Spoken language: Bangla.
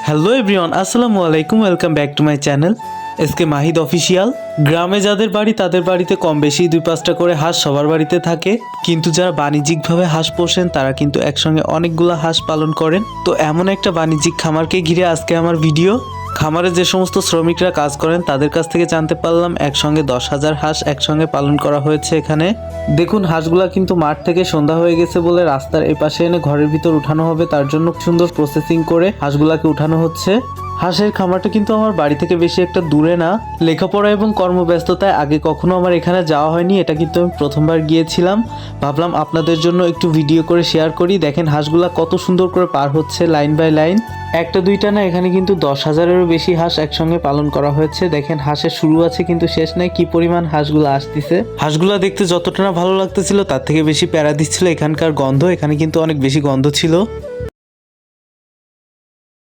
হ্যালো এভরিওয়ান, আসসালামু আলাইকুম। Welcome back to my channel SK Mahid official. গ্রামে যাদের বাড়ি তাদের বাড়িতে কম বেশি 2-5টা করে হাঁস সবার বাড়িতে থাকে, কিন্তু যারা বাণিজ্যিকভাবে হাঁস পোষেন তারা কিন্তু একসঙ্গে অনেকগুলো হাঁস পালন করেন। তো এমন একটা বাণিজ্যিক খামারকে ঘিরে আজকে আমার ভিডিও। খামারে যে সমস্ত শ্রমিকরা কাজ করেন তাদের কাছ থেকে জানতে পারলাম একসঙ্গে 10,000 হাঁস একসঙ্গে পালন করা হয়েছে এখানে। দেখুন, হাঁসগুলা কিন্তু মাঠ থেকে সন্ধ্যা হয়ে গেছে বলে রাস্তার এপাশে এনে ঘরের ভিতর উঠানো হবে, তার জন্য সুন্দর প্রসেসিং করে হাঁসগুলাকে উঠানো হচ্ছে। হাঁসের খামারটা কিন্তু আমার বাড়ি থেকে বেশি একটা দূরে না। লেখাপড়া এবং কর্মব্যস্ততায় আগে কখনো আমার এখানে যাওয়া হয়নি, এটা কিন্তু আমি প্রথমবার গিয়েছিলাম। ভাবলাম আপনাদের জন্য একটু ভিডিও করে শেয়ার করি। দেখেন হাঁসগুলা কত সুন্দর করে পার হচ্ছে লাইন বাই লাইন। একটা দুইটা না, এখানে কিন্তু 10,000-এরও বেশি হাঁস একসঙ্গে পালন করা হয়েছে। দেখেন হাঁসের শুরু আছে কিন্তু শেষ নাই, কি পরিমাণ হাঁসগুলো আসতেছে। হাঁসগুলা দেখতে যতটা না ভালো লাগতেছিল তার থেকে বেশি প্যারা দিচ্ছিল এখানকার গন্ধ। এখানে কিন্তু অনেক বেশি গন্ধ ছিল।